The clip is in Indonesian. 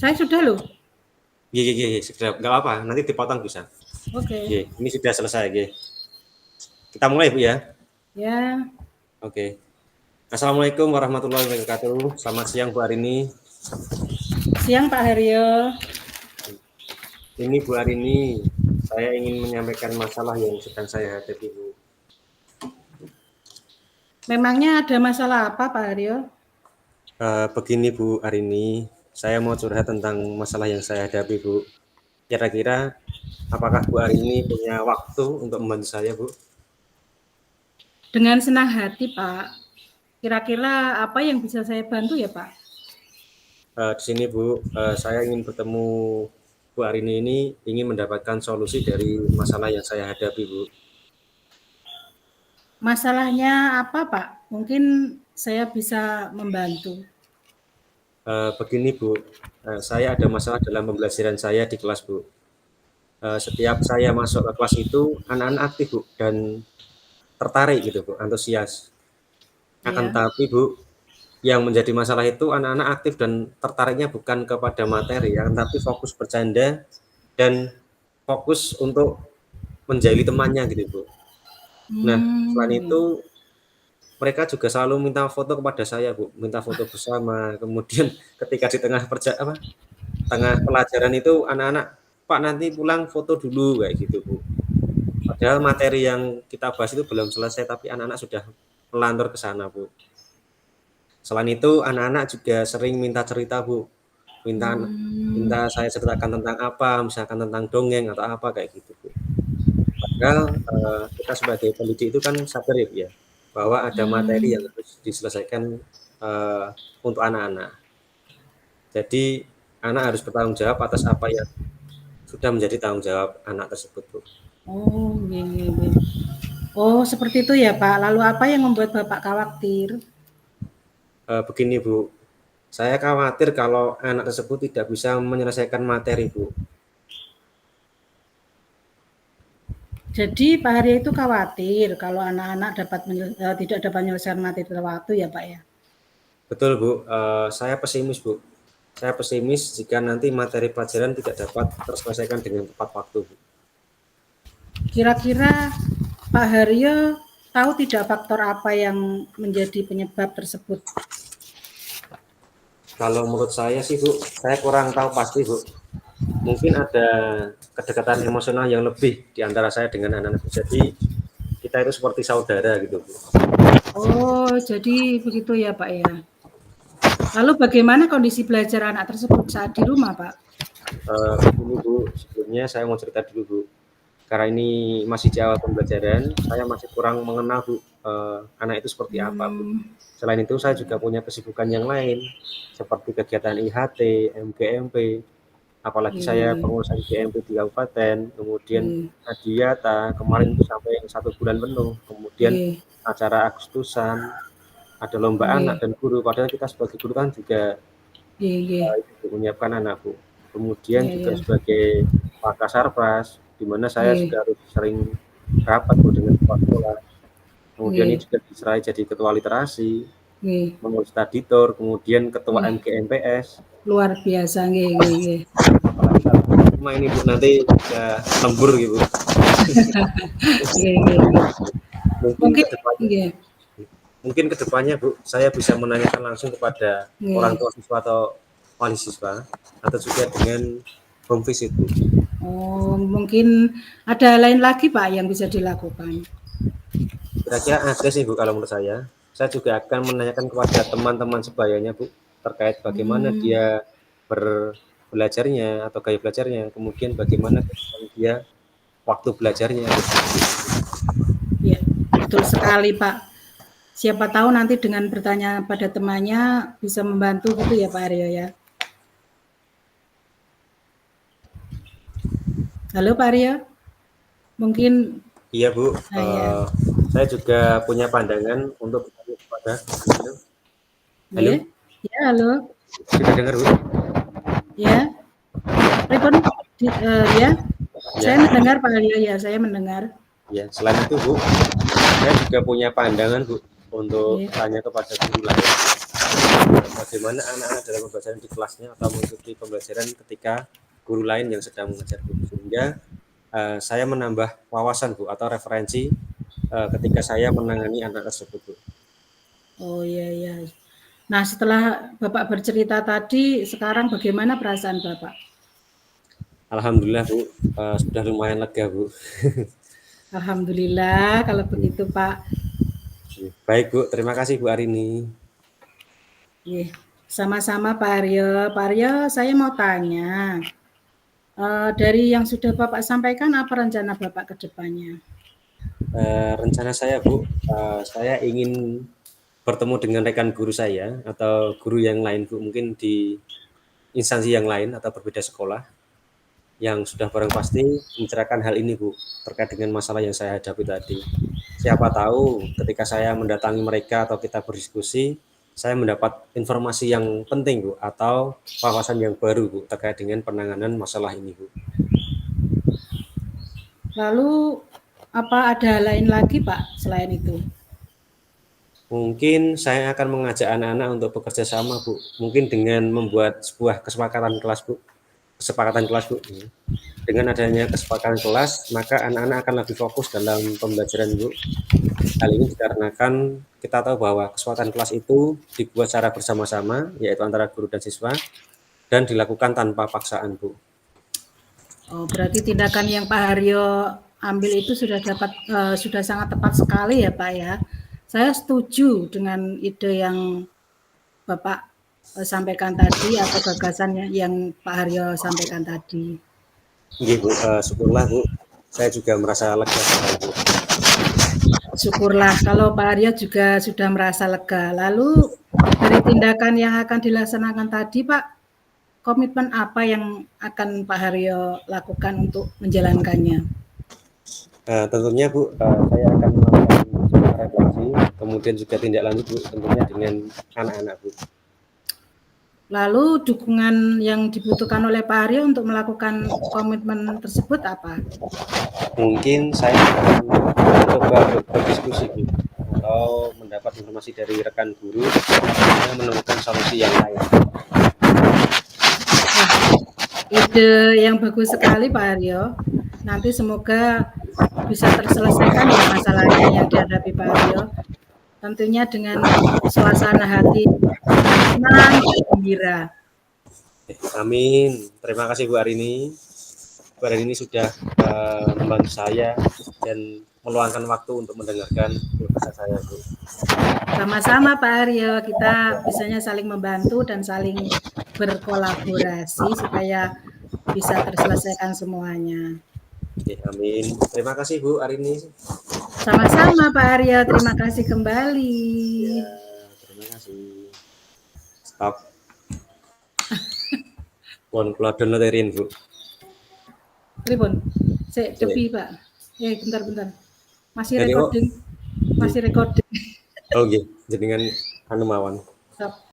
Saya sudah loh. Iya, sudah. Nggak apa-apa, nanti dipotong bisa. Oke. Iya, ini sudah selesai. Iya. Kita mulai, Bu ya. Ya, Oke. Assalamualaikum warahmatullahi wabarakatuh. Selamat siang, Bu Arini. siang Pak Haryo. Ini Bu Arini, saya ingin menyampaikan masalah yang sedang saya hadapi, Bu. Memangnya ada masalah apa Pak Haryo? Begini Bu Arini, saya mau curhat tentang masalah yang saya hadapi, Bu. Kira-kira apakah Bu Arini punya waktu untuk membantu saya, Bu? Dengan senang hati Pak. Kira-kira apa yang bisa saya bantu ya Pak? Di sini Bu, saya ingin bertemu Bu Arini ini ingin mendapatkan solusi dari masalah yang saya hadapi, Bu. Masalahnya apa Pak? Mungkin saya bisa membantu. Begini Bu, saya ada masalah dalam pembelajaran saya di kelas, Bu. Setiap saya masuk ke kelas itu anak-anak aktif, Bu, dan tertarik gitu, Bu, antusias. Akan Ya. tapi, Bu, yang menjadi masalah itu anak-anak aktif dan tertariknya bukan kepada materi, akan tapi fokus bercanda dan fokus untuk menjahili temannya gitu, Bu. Nah, selain Hmm. itu mereka juga selalu minta foto kepada saya, Bu, minta foto bersama. Kemudian ketika di tengah pelajaran itu anak-anak, "Pak, nanti pulang foto dulu," kayak gitu, Bu. Padahal materi yang kita bahas itu belum selesai, tapi anak-anak sudah melantur ke sana, Bu. Selain itu, anak-anak juga sering minta cerita, Bu. Minta Hmm. minta saya ceritakan tentang apa, misalkan tentang dongeng atau apa kayak gitu, Bu. Padahal kita sebagai pendidik itu kan sadar ya, Bu, ya, bahwa ada materi yang Hmm. harus diselesaikan untuk anak-anak. Jadi anak harus bertanggung jawab atas apa yang sudah menjadi tanggung jawab anak tersebut, Bu. Oh, iya, iya, iya. Oh, seperti itu ya Pak. Lalu apa yang membuat Bapak khawatir? Begini, Bu, saya khawatir kalau anak tersebut tidak bisa menyelesaikan materi, Bu. Jadi Pak Haryo itu khawatir kalau anak-anak tidak dapat menyelesaikan materi tepat waktu ya Pak ya? Betul, Bu, saya pesimis, Bu. Saya pesimis jika nanti materi pelajaran tidak dapat terselesaikan dengan tepat waktu, Bu. Kira-kira Pak Haryo tahu tidak faktor apa yang menjadi penyebab tersebut? Kalau menurut saya sih, Bu, saya kurang tahu pasti, Bu. Mungkin ada kedekatan emosional yang lebih di antara saya dengan anak-anak. Jadi kita itu seperti saudara gitu, Bu. Oh, jadi begitu ya Pak ya. Lalu bagaimana kondisi belajar anak tersebut saat di rumah Pak? Ini Bu, sebelumnya saya mau cerita dulu, Bu. Karena ini masih di awal pembelajaran, saya masih kurang mengenal, Bu, anak itu seperti apa, Bu. Hmm, Selain itu saya juga punya kesibukan yang lain, seperti kegiatan IHT, MGMP, apalagi iya, saya iya, pengurus MGMP di kabupaten, kemudian iya, Adiata, kemarin itu sampai 1 bulan penuh, kemudian iya, acara Agustusan, ada lomba anak iya, dan guru, padahal kita sebagai guru kan juga iya, iya, menyiapkan anak, Bu. Kemudian iya, juga iya, sebagai Wakasarpras, di mana saya iya, juga harus sering rapat, Bu, dengan kepala sekolah. Kemudian ini iya, juga diserai jadi ketua literasi, iya, mengurus studitor, kemudian ketua iya. MGMPS. Luar biasa, nggih, nggih, nggih. Apalagi kalau cuma ini, Bu, nanti bisa lembur gitu. Nggih, nggih, nggih. Mungkin Mungkin kedepannya, nggih, mungkin kedepannya, Bu, saya bisa menanyakan langsung kepada orang nggih. tua siswa atau wali siswa, atau juga dengan home visit, Bu. Oh, mungkin ada lain lagi Pak yang bisa dilakukan. Kira-kira ada sih, Bu, kalau menurut saya. Saya juga akan menanyakan kepada teman-teman sebayanya, Bu, terkait bagaimana Hmm, dia belajarnya atau gaya belajarnya, kemudian bagaimana dia waktu belajarnya. ya, betul sekali Pak. Siapa tahu nanti dengan bertanya pada temannya bisa membantu gitu ya Pak Aryo ya. Halo Pak Aryo, mungkin Iya, Bu, saya, saya juga punya pandangan untuk bertanya kepada halo, halo, ya, ya halo, sudah dengar, Bu? ya, telepon, ya, Ya, saya mendengar Pak Aryo ya, saya mendengar. ya. Selain itu, Bu, saya juga punya pandangan, Bu, untuk Ya, tanya kepada guru lain. bagaimana anak-anak dalam pembelajaran di kelasnya atau mengikuti pembelajaran ketika guru lain yang sedang mengajar, Bu. Sehingga saya menambah wawasan, Bu, atau referensi ketika saya menangani anak tersebut, Bu. Oh iya iya. Nah, setelah Bapak bercerita tadi, sekarang bagaimana perasaan Bapak? Alhamdulillah, Bu, sudah lumayan lega, Bu. Alhamdulillah kalau begitu, Pak. Baik, Bu. Terima kasih, Bu Arini. Iya, sama-sama Pak Aryo. Pak Aryo, saya mau tanya, dari yang sudah Bapak sampaikan, apa rencana Bapak ke depannya? Rencana saya, Bu, saya ingin bertemu dengan rekan guru saya atau guru yang lain, Bu, mungkin di instansi yang lain atau berbeda sekolah, yang sudah barang pasti membicarakan hal ini, Bu, terkait dengan masalah yang saya hadapi tadi. Siapa tahu ketika saya mendatangi mereka atau kita berdiskusi, saya mendapat informasi yang penting, Bu, atau wawasan yang baru, Bu, terkait dengan penanganan masalah ini, Bu. Lalu, apa ada lain lagi, Pak, selain itu? Mungkin saya akan mengajak anak-anak untuk bekerja sama, Bu. Mungkin dengan membuat sebuah kesepakatan kelas, Bu. Kesepakatan kelas, Bu. Dengan adanya kesepakatan kelas, maka anak-anak akan lebih fokus dalam pembelajaran, Bu. Hal ini dikarenakan kita tahu bahwa kesepakatan kelas itu dibuat secara bersama-sama, yaitu antara guru dan siswa, dan dilakukan tanpa paksaan, Bu. Oh, berarti tindakan yang Pak Haryo ambil itu sudah sangat tepat sekali ya, Pak ya. Saya setuju dengan ide yang Bapak sampaikan tadi atau gagasan yang Pak Haryo sampaikan tadi. Iya, Bu, syukurlah, Bu. Saya juga merasa lega sekali, Bu. Syukurlah kalau Pak Haryo juga sudah merasa lega. Lalu dari tindakan yang akan dilaksanakan tadi, Pak, komitmen apa yang akan Pak Haryo lakukan untuk menjalankannya? Tentunya, Bu, saya akan melakukan refleksi, kemudian juga tindak lanjut, Bu, tentunya dengan anak-anak, Bu. Lalu dukungan yang dibutuhkan oleh Pak Haryo untuk melakukan komitmen tersebut apa? Mungkin saya akan mencoba berdiskusi, Bu, atau mendapat informasi dari rekan guru yang menemukan solusi yang lain. Wah, ide yang bagus sekali Pak Haryo. Nanti semoga bisa terselesaikan ya masalahnya yang dihadapi Pak Haryo. Tentunya dengan suasana hati senang dan gembira. Amin. Terima kasih, Bu Arini. Bu Arini sudah membantu saya dan meluangkan waktu untuk mendengarkan keluhan saya, Bu. Sama-sama Pak Haryo, kita bisanya saling membantu dan saling berkolaborasi supaya bisa terselesaikan semuanya. Oke, amin. Terima kasih, Bu Arini. Sama-sama Pak Haryo, terima kasih kembali. Ya, terima kasih. Stop. Pon kula downloaderin, Bu. Pripun? Sik tepi, Pak. Bentar. Masih Jadi, recording. Masih recording. Oh, nggih, jenengan anu mawon. Stop.